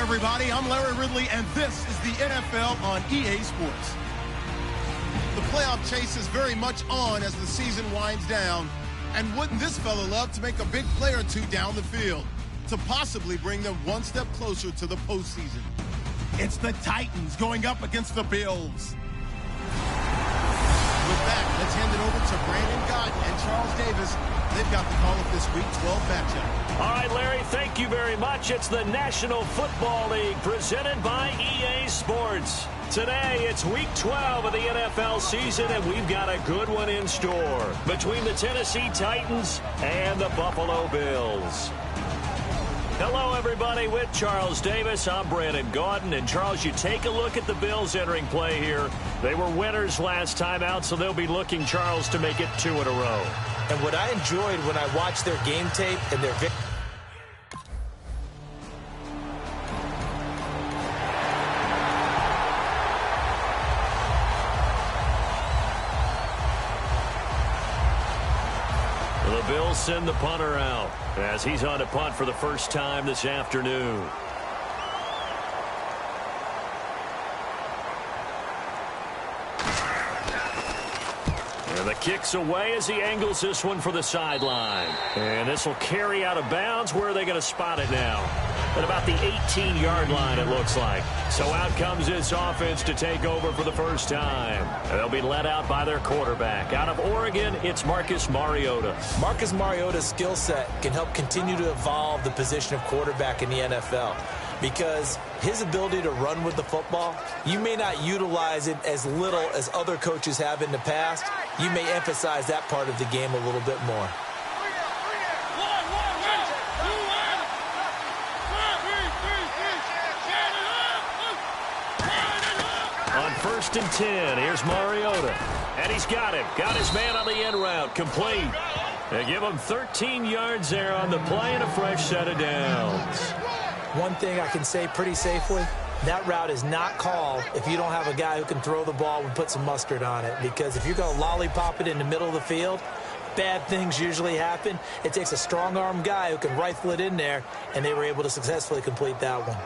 everybody. I'm Larry Ridley, and this is the NFL on EA Sports. The playoff chase is very much on as the season winds down. And wouldn't this fella love to make a big play or two down the field to possibly bring them one step closer to the postseason? It's the Titans going up against the Bills. With that, let's hand it over to Brandon Godden and Charles Davis. They've got the call of this Week 12 matchup. All right, Larry, thank you very much. It's the National Football League presented by EA Sports. Today, it's Week 12 of the NFL season, and we've got a good one in store between the Tennessee Titans and the Buffalo Bills. Hello, everybody. With Charles Davis, I'm Brandon Gaudin. And, Charles, you take a look at the Bills entering play here. They were winners last time out, so they'll be looking, Charles, to make it 2 in a row. And what I enjoyed when I watched their game tape and their victory. The Bills send the punter out as he's on to punt for the first time this afternoon. And the kick's away as he angles this one for the sideline. And this will carry out of bounds. Where are they going to spot it now? At about the 18-yard line, it looks like. So out comes this offense to take over for the first time. They'll be led out by their quarterback. Out of Oregon, it's Marcus Mariota. Marcus Mariota's skill set can help continue to evolve the position of quarterback in the NFL. Because his ability to run with the football, you may not utilize it as little as other coaches have in the past. You may emphasize that part of the game a little bit more. On 1st and 10, here's Mariota. And he's got him. Got his man on the end route. Complete. They give him 13 yards there on the play and a fresh set of downs. One thing I can say pretty safely, that route is not called if you don't have a guy who can throw the ball and put some mustard on it. Because if you're going to lollipop it in the middle of the field, bad things usually happen. It takes a strong-arm guy who can rifle it in there, and they were able to successfully complete that one.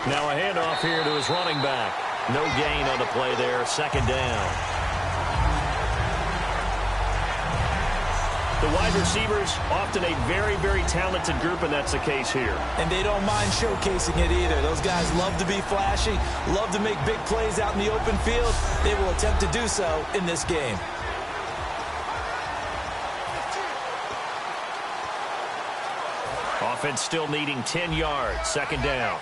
Now a handoff here to his running back. No gain on the play there, 2nd down. The wide receivers, often a very, very talented group, and that's the case here. And they don't mind showcasing it either. Those guys love to be flashy, love to make big plays out in the open field. They will attempt to do so in this game. Offense still needing 10 yards, 2nd down.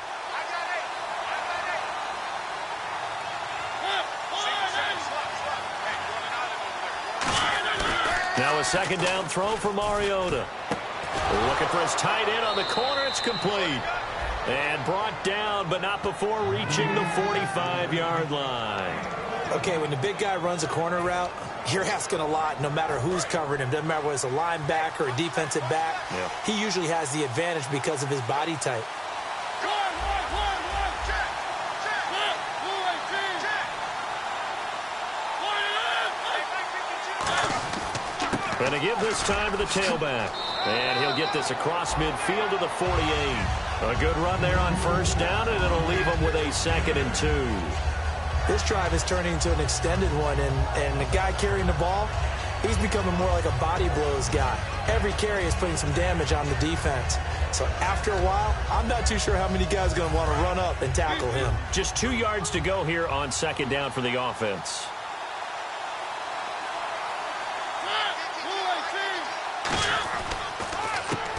Now a 2nd down throw for Mariota. Looking for his tight end on the corner. It's complete. And brought down, but not before reaching the 45-yard line. Okay, when the big guy runs a corner route, you're asking a lot no matter who's covering him. Doesn't matter whether it's a linebacker or a defensive back. Yeah. He usually has the advantage because of his body type. And to give this time to the tailback. And he'll get this across midfield to the 48. A good run there on 1st down, and it'll leave him with a 2nd and 2. This drive is turning into an extended one, and the guy carrying the ball, he's becoming more like a body blows guy. Every carry is putting some damage on the defense. So after a while, I'm not too sure how many guys are going to want to run up and tackle him. Just 2 yards to go here on 2nd down for the offense.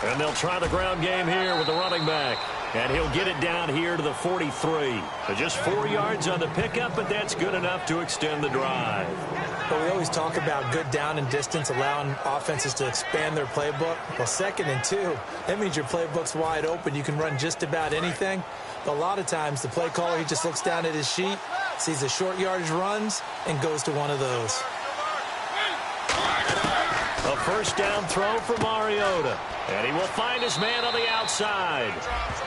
And they'll try the ground game here with the running back. And he'll get it down here to the 43. Just 4 yards on the pickup, but that's good enough to extend the drive. But we always talk about good down and distance, allowing offenses to expand their playbook. Well, 2nd and 2, that means your playbook's wide open. You can run just about anything. But a lot of times, the play caller, he just looks down at his sheet, sees the short yardage runs, and goes to one of those. A 1st down throw for Mariota. And he will find his man on the outside.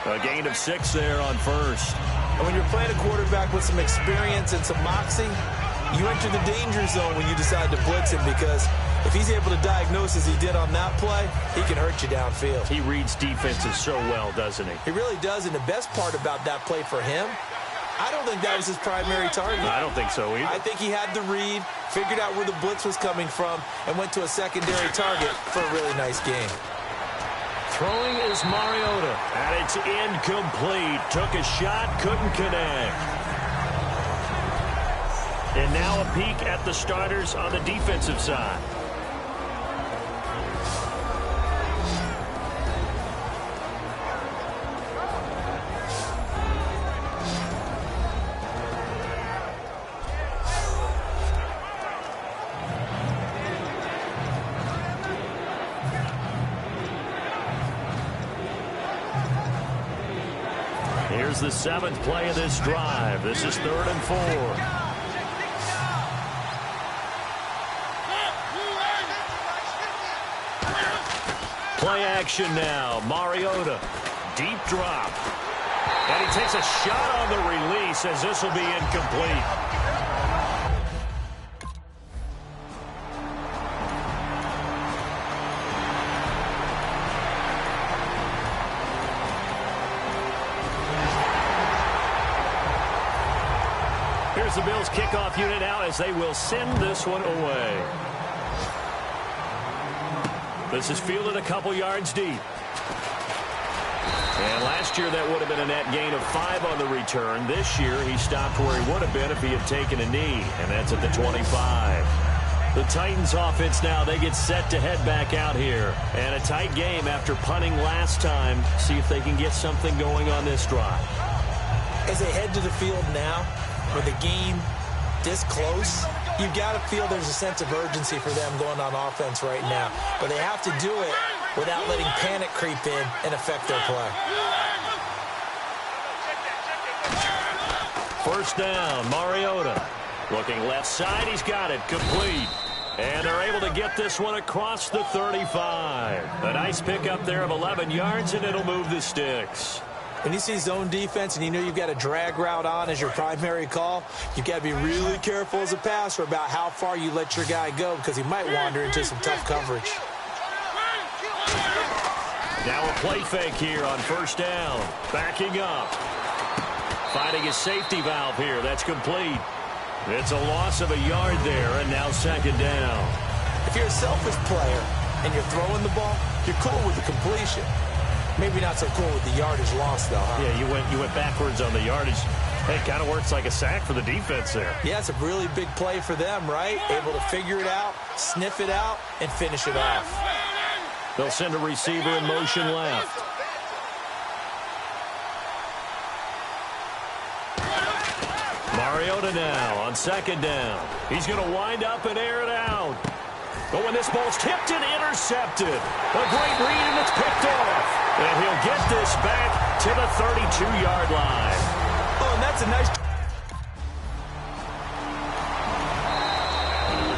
A gain of 6 there on 1st. And when you're playing a quarterback with some experience and some moxie, you enter the danger zone when you decide to blitz him, because if he's able to diagnose as he did on that play, he can hurt you downfield. He reads defenses so well, doesn't he? He really does, and the best part about that play for him, I don't think that was his primary target. I don't think so either. I think he had the read, figured out where the blitz was coming from, and went to a secondary target for a really nice game. Throwing is Mariota, and it's incomplete. Took a shot, couldn't connect. And now a peek at the starters on the defensive side. Here's the 7th play of this drive. This is 3rd and 4. Play action now. Mariota. Deep drop. And he takes a shot on the release, as this will be incomplete. Here's the Bills kickoff unit now as they will send this one away. This is fielded a couple yards deep. And last year that would have been a net gain of 5 on the return. This year he stopped where he would have been if he had taken a knee, and that's at the 25. The Titans offense now, they get set to head back out here. And a tight game after punting last time. See if they can get something going on this drive. As they head to the field now, with the game this close, you've got to feel there's a sense of urgency for them going on offense right now. But they have to do it without letting panic creep in and affect their play. First down, Mariota. Looking left side, he's got it, complete. And they're able to get this one across the 35. A nice pickup there of 11 yards, and it'll move the sticks. When you see zone defense and you know you've got a drag route on as your primary call, you've got to be really careful as a passer about how far you let your guy go, because he might wander into some tough coverage. Now a play fake here on first down. Backing up. Finding his safety valve here. That's complete. It's a loss of a yard there, and now 2nd down. If you're a selfish player and you're throwing the ball, you're cool with the completion. Maybe not so cool with the yardage loss, though, huh? Yeah, you went backwards on the yardage. Hey, it kind of works like a sack for the defense there. Yeah, it's a really big play for them, right? Able to figure it out, sniff it out, and finish it off. They'll send a receiver in motion left. Mariota now on 2nd down. He's going to wind up and air it out. But when this ball's tipped and intercepted, a great read, and it's picked off. And he'll get this back to the 32-yard line. Oh, and that's a nice...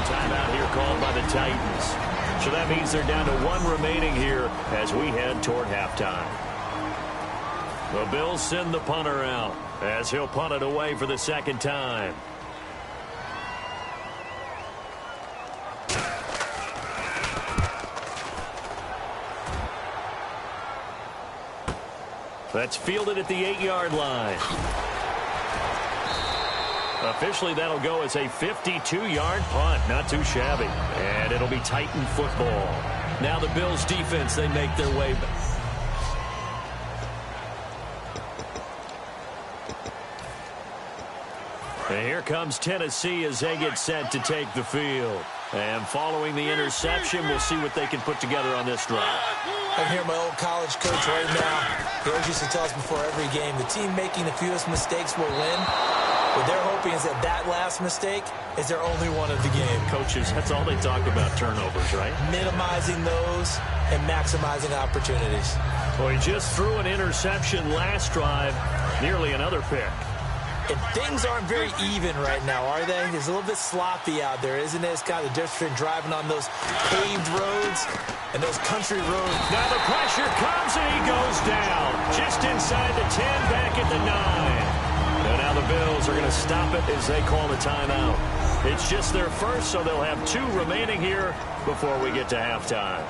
Timeout here called by the Titans. So that means they're down to 1 remaining here as we head toward halftime. The Bills send the punter out as he'll punt it away for the 2nd time. That's fielded at the 8-yard line. Officially, that'll go as a 52-yard punt. Not too shabby. And it'll be Titan football. Now the Bills defense, they make their way back. And here comes Tennessee as they get set to take the field. And following the interception, we'll see what they can put together on this drive. I hear my old college coach right now. He always used to tell us before every game, the team making the fewest mistakes will win. What they're hoping is that that last mistake is their only one of the game. Coaches, that's all they talk about, turnovers, right? Minimizing those and maximizing opportunities. Well, he just threw an interception last drive, nearly another pick. And things aren't very even right now, are they? It's a little bit sloppy out there, isn't it? It's kind of the difference between driving on those paved roads and those country roads. Now the pressure comes and he goes down. Just inside the 10, back at the 9. And now the Bills are going to stop it as they call the timeout. It's just their first, so they'll have 2 remaining here before we get to halftime.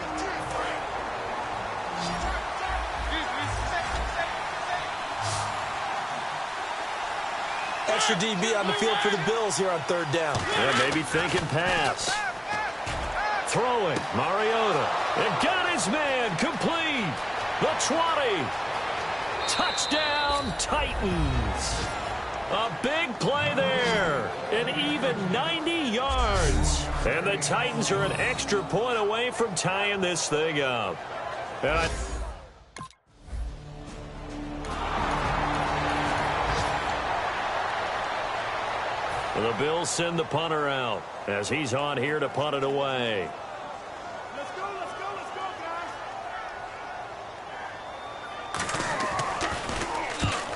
Extra DB on the field for the Bills here on 3rd down. Yeah, maybe thinking pass. Throwing, Mariota. And got his man, complete. The 20. Touchdown, Titans. A big play there. An even 90 yards. And the Titans are an extra point away from tying this thing up. And the Bills send the punter out as he's on here to punt it away. Let's go,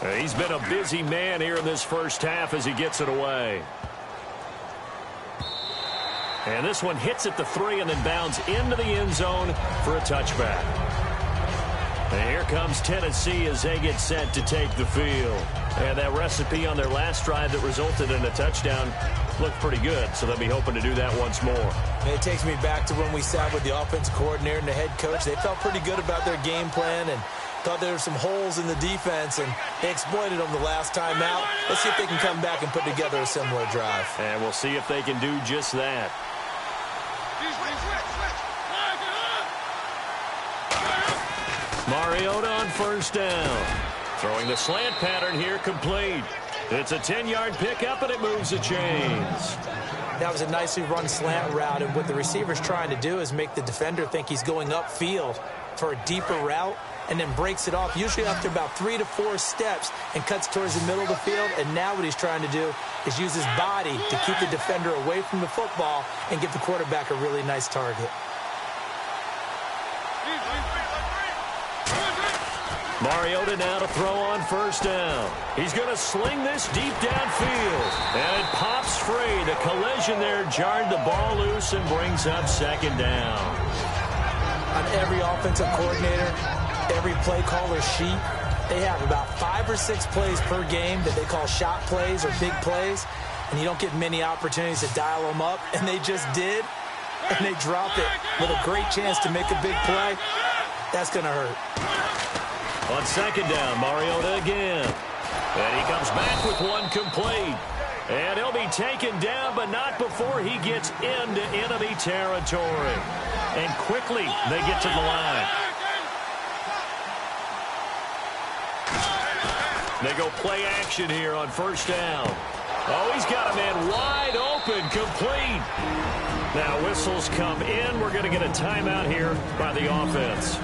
guys. He's been a busy man here in this first half as he gets it away. And this one hits at the 3 and then bounds into the end zone for a touchback. And here comes Tennessee as they get set to take the field. And that recipe on their last drive that resulted in a touchdown looked pretty good, so they'll be hoping to do that once more. And it takes me back to when we sat with the offensive coordinator and the head coach. They felt pretty good about their game plan and thought there were some holes in the defense, and they exploited them the last time out. Let's see if they can come back and put together a similar drive. And we'll see if they can do just that. Mariota on 1st down. Throwing the slant pattern here, complete. It's a 10-yard pickup, and it moves the chains. That was a nicely run slant route, and what the receiver's trying to do is make the defender think he's going upfield for a deeper route, and then breaks it off, usually after about 3 to 4 steps, and cuts towards the middle of the field. And now what he's trying to do is use his body to keep the defender away from the football and give the quarterback a really nice target. Mariota now to throw on 1st down. He's going to sling this deep downfield. And it pops free. The collision there jarred the ball loose and brings up 2nd down. On every offensive coordinator, every play caller sheet, they have about 5 or 6 plays per game that they call shot plays or big plays. And you don't get many opportunities to dial them up. And they just did. And they drop it with a great chance to make a big play. That's going to hurt. On 2nd down, Mariota again. And he comes back with one complete. And he'll be taken down, but not before he gets into enemy territory. And quickly, they get to the line. They go play action here on 1st down. Oh, he's got a man wide open, complete. Now whistles come in. We're going to get a timeout here by the offense.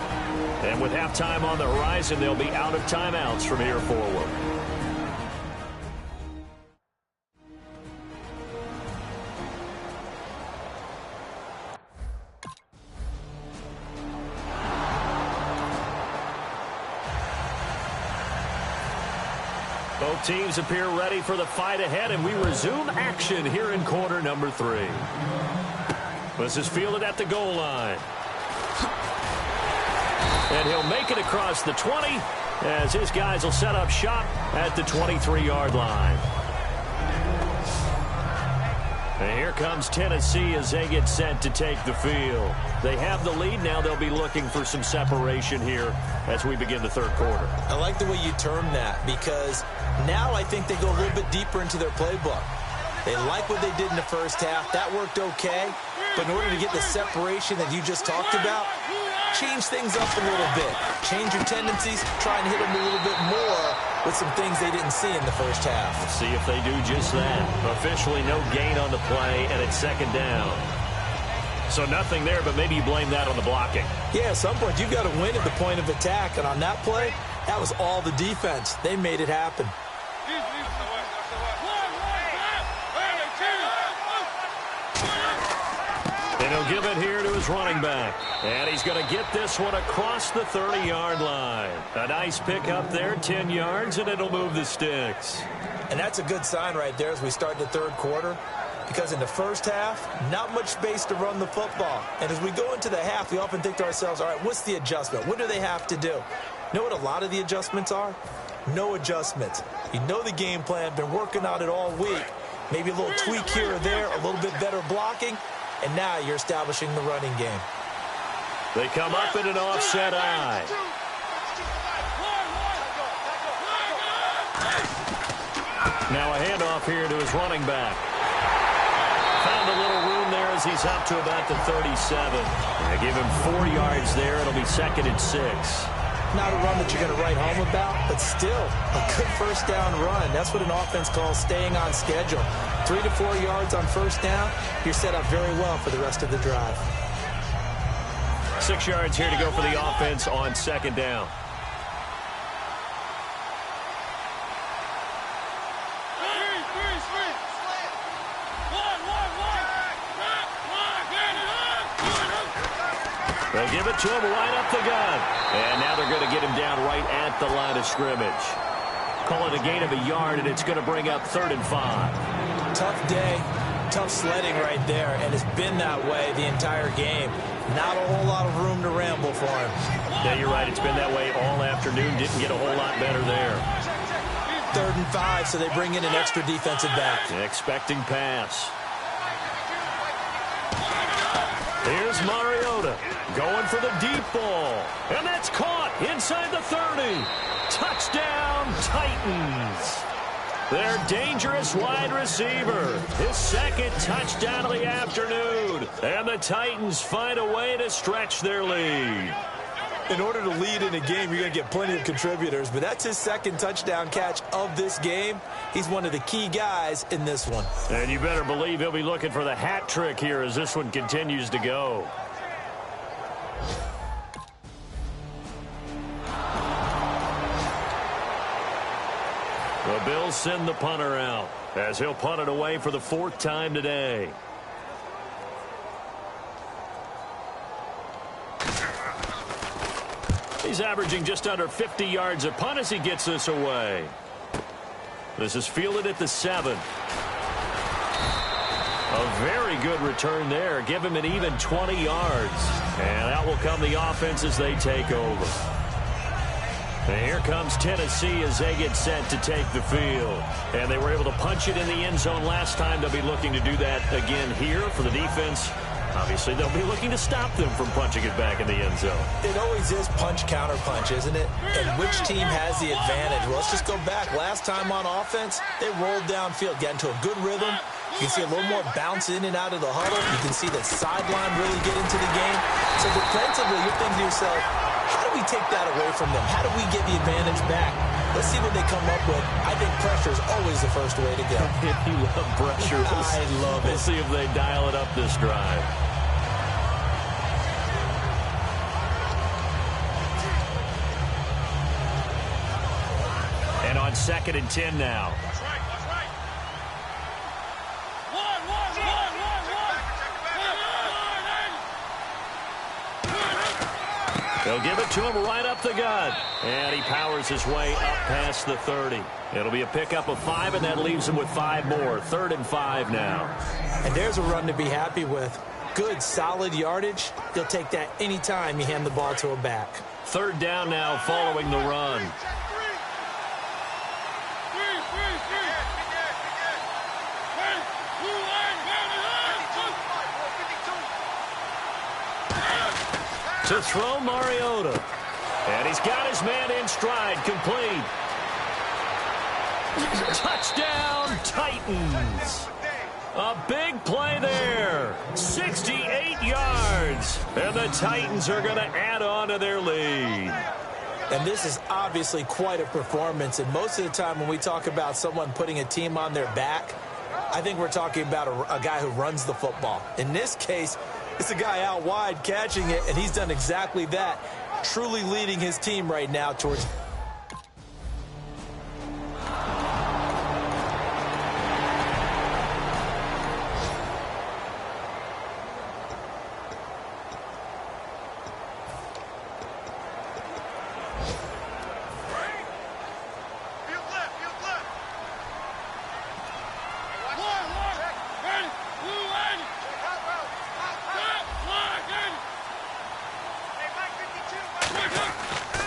And with halftime on the horizon, they'll be out of timeouts from here forward. Both teams appear ready for the fight ahead, and we resume action here in quarter number 3. This is fielded at the goal line. And he'll make it across the 20 as his guys will set up shop at the 23-yard line. And here comes Tennessee as they get set to take the field. They have the lead. Now they'll be looking for some separation here as we begin the 3rd quarter. I like the way you term that, because now I think they go a little bit deeper into their playbook. They like what they did in the first half. That worked okay. But in order to get the separation that you just talked about, change things up a little bit. Change your tendencies, try and hit them a little bit more with some things they didn't see in the first half. Let's see if they do just that. Officially no gain on the play, and it's 2nd down. So nothing there, but maybe you blame that on the blocking. Yeah, at some point you've got to win at the point of attack, and on that play, that was all the defense. They made it happen. And he'll give it here to his running back. And he's going to get this one across the 30-yard line. A nice pickup there, 10 yards, and it'll move the sticks. And that's a good sign right there as we start the 3rd quarter, because in the first half, not much space to run the football. And as we go into the half, we often think to ourselves, all right, what's the adjustment? What do they have to do? You know what a lot of the adjustments are? No adjustments. You know the game plan, been working on it all week. Maybe a little tweak here or there, a little bit better blocking, and now you're establishing the running game. They come up in an offset eye. Now a handoff here to his running back. Found a little room there as he's up to about the 37. They give him 4 yards there. It'll be 2nd and 6. Not a run that you're going to write home about, but still a good first down run. That's what an offense calls staying on schedule. 3 to 4 yards on first down, you're set up very well for the rest of the drive. 6 yards here to go for the offense on 2nd down. They'll give it to him right up the gut. And now they're going to get him down right at the line of scrimmage. Call it a gain of a yard, and it's going to bring up 3rd and 5. Tough day, tough sledding right there, and it's been that way the entire game. Not a whole lot of room to ramble for him. Yeah, you're right. It's been that way all afternoon. Didn't get a whole lot better there. 3rd and 5, so they bring in an extra defensive back. Expecting pass. Here's Mariota going for the deep ball. And that's caught inside the 30. Touchdown, Titans. Their dangerous wide receiver. His 2nd touchdown of the afternoon. And the Titans find a way to stretch their lead. In order to lead in a game, you're going to get plenty of contributors, but that's his 2nd touchdown catch of this game. He's one of the key guys in this one. And you better believe he'll be looking for the hat trick here as this one continues to go. The Bills send the punter out as he'll punt it away for the 4th time today. He's averaging just under 50 yards a punt as he gets this away. This is fielded at the 7. A very good return there. Give him an even 20 yards. And out will come the offense as they take over. And here comes Tennessee as they get set to take the field. And they were able to punch it in the end zone last time. They'll be looking to do that again here for the defense. Obviously, they'll be looking to stop them from punching it back in the end zone. It always is punch, counter punch, isn't it? And which team has the advantage? Well, let's just go back. Last time on offense, they rolled downfield, got into a good rhythm. You can see a little more bounce in and out of the huddle. You can see the sideline really get into the game. So defensively, you're thinking to yourself, how do we take that away from them? How do we get the advantage back? Let's see what they come up with. I think pressure is always the first way to go. If you love pressure, I love it. We'll see if they dial it up this drive. And on 2nd and 10 now. They'll give it to him right up the gut. And he powers his way up past the 30. It'll be a pickup of 5, and that leaves him with 5 more. 3rd and 5 now. And there's a run to be happy with. Good, solid yardage. You'll take that anytime you hand the ball to a back. 3rd down now following the run. To throw Mariota. And he's got his man in stride, complete. Touchdown, Titans. A big play there. 68 yards. And the Titans are going to add on to their lead. And this is obviously quite a performance. And most of the time when we talk about someone putting a team on their back, I think we're talking about a guy who runs the football. In this case, it's a guy out wide catching it, and he's done exactly that, truly leading his team right now towards...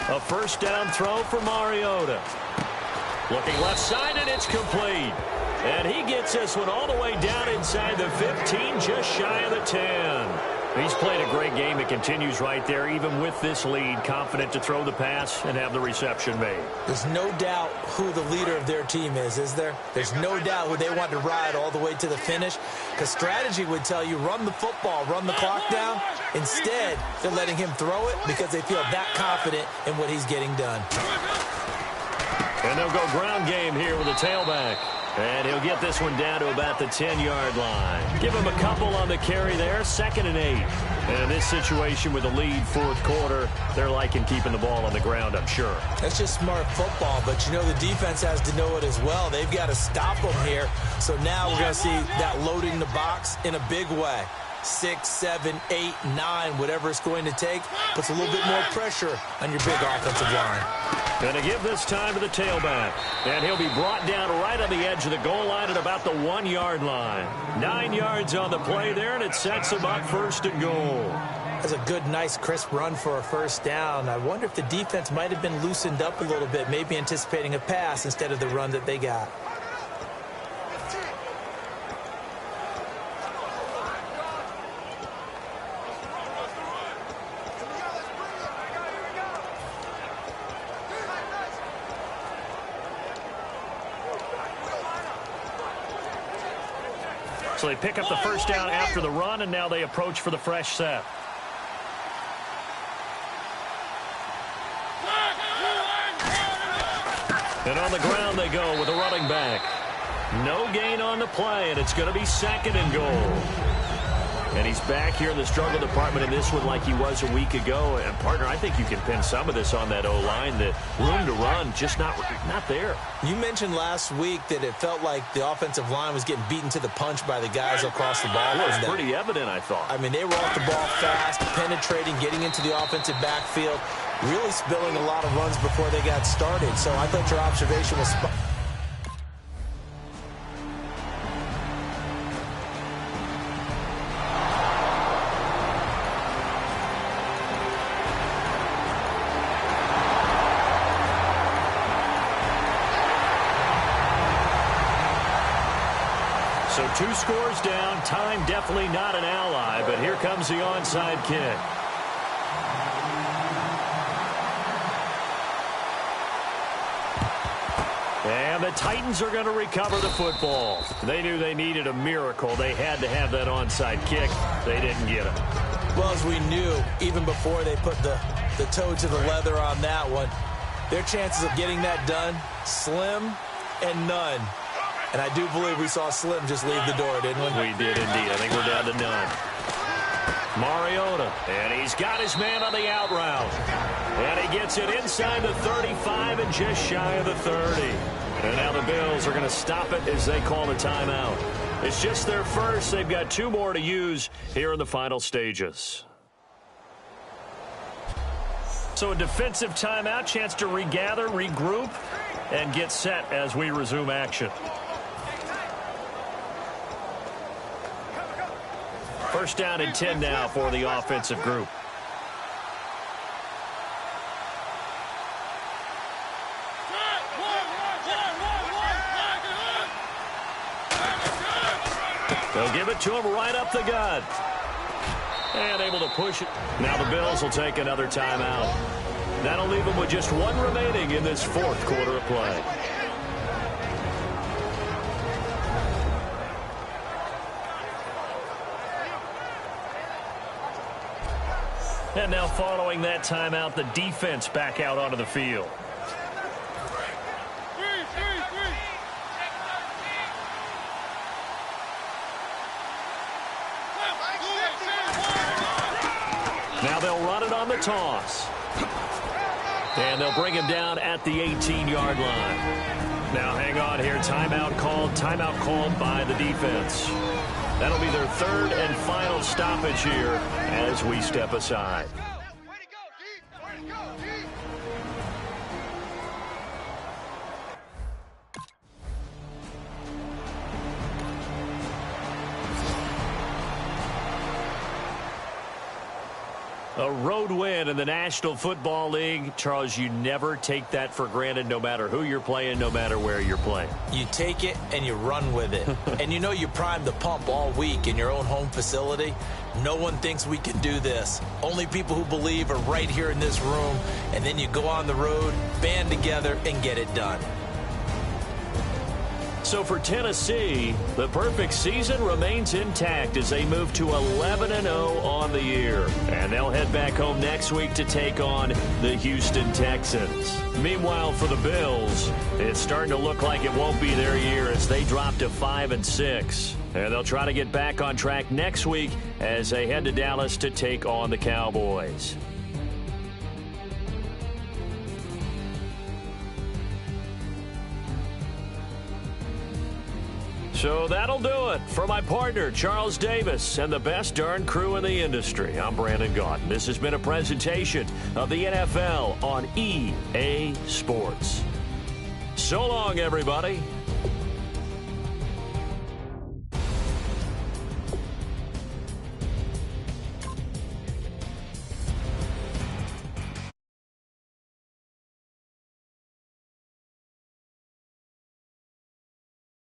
A first down throw for Mariota. Looking left side, and it's complete. And he gets this one all the way down inside the 15, just shy of the 10. He's played a great game. It continues right there, even with this lead, confident to throw the pass and have the reception made. There's no doubt who the leader of their team is there? There's no doubt who they want to ride all the way to the finish, because strategy would tell you run the football, run the clock down. Instead, they're letting him throw it because they feel that confident in what he's getting done. And they'll go ground game here with a tailback. And he'll get this one down to about the 10-yard line. Give him a couple on the carry there, 2nd and 8. And in this situation with the lead, 4th quarter, they're liking keeping the ball on the ground, I'm sure. That's just smart football, but you know the defense has to know it as well. They've got to stop them here. So now we're going to see that loading the box in a big way. 6, 7, 8, 9, whatever it's going to take, puts a little bit more pressure on your big offensive line. Going to give this time to the tailback. And he'll be brought down right on the edge of the goal line at about the 1-yard line. 9 yards on the play there, and it sets them up 1st and goal. That's a good, nice, crisp run for a 1st down. I wonder if the defense might have been loosened up a little bit, maybe anticipating a pass instead of the run that they got. So they pick up the 1st down after the run, and now they approach for the fresh set. And on the ground they go with a running back. No gain on the play, and it's going to be 2nd and goal. And he's back here in the struggle department in this one like he was a week ago. And, partner, I think you can pin some of this on that O-line. The room to run just not there. You mentioned last week that it felt like the offensive line was getting beaten to the punch by the guys across the ball. It was pretty evident, I thought. I mean, they were off the ball fast, penetrating, getting into the offensive backfield, really spilling a lot of runs before they got started. So I thought your observation was spot. So 2 scores down. Time definitely not an ally, but here comes the onside kick. And the Titans are going to recover the football. They knew they needed a miracle. They had to have that onside kick. They didn't get it. Well, as we knew, even before they put the toe to the leather on that one, their chances of getting that done, slim and none. And I do believe we saw Slim just leave the door, didn't we? We did indeed. I think we're down to none. Mariota, and he's got his man on the out route. And he gets it inside the 35 and just shy of the 30. And now the Bills are going to stop it as they call the timeout. It's just their first. They've got 2 more to use here in the final stages. So a defensive timeout, chance to regather, regroup, and get set as we resume action. 1st down and 10 now for the offensive group. They'll give it to him right up the gut. And able to push it. Now the Bills will take another timeout. That'll leave them with just 1 remaining in this 4th quarter of play. And now following that timeout, the defense back out onto the field. Now they'll run it on the toss. And they'll bring him down at the 18-yard line. Now hang on here. Timeout called by the defense. That'll be their 3rd and final stoppage here as we step aside. A road win in the National Football League. Charles, you never take that for granted, no matter who you're playing, no matter where you're playing. You take it and you run with it. And you know you primed the pump all week in your own home facility. No one thinks we can do this. Only people who believe are right here in this room. And then you go on the road, band together, and get it done. So for Tennessee, the perfect season remains intact as they move to 11-0 on the year. And they'll head back home next week to take on the Houston Texans. Meanwhile, for the Bills, it's starting to look like it won't be their year as they drop to 5-6. And they'll try to get back on track next week as they head to Dallas to take on the Cowboys. So that'll do it. For my partner, Charles Davis, and the best darn crew in the industry, I'm Brandon Gaunt. This has been a presentation of the NFL on EA Sports. So long, everybody.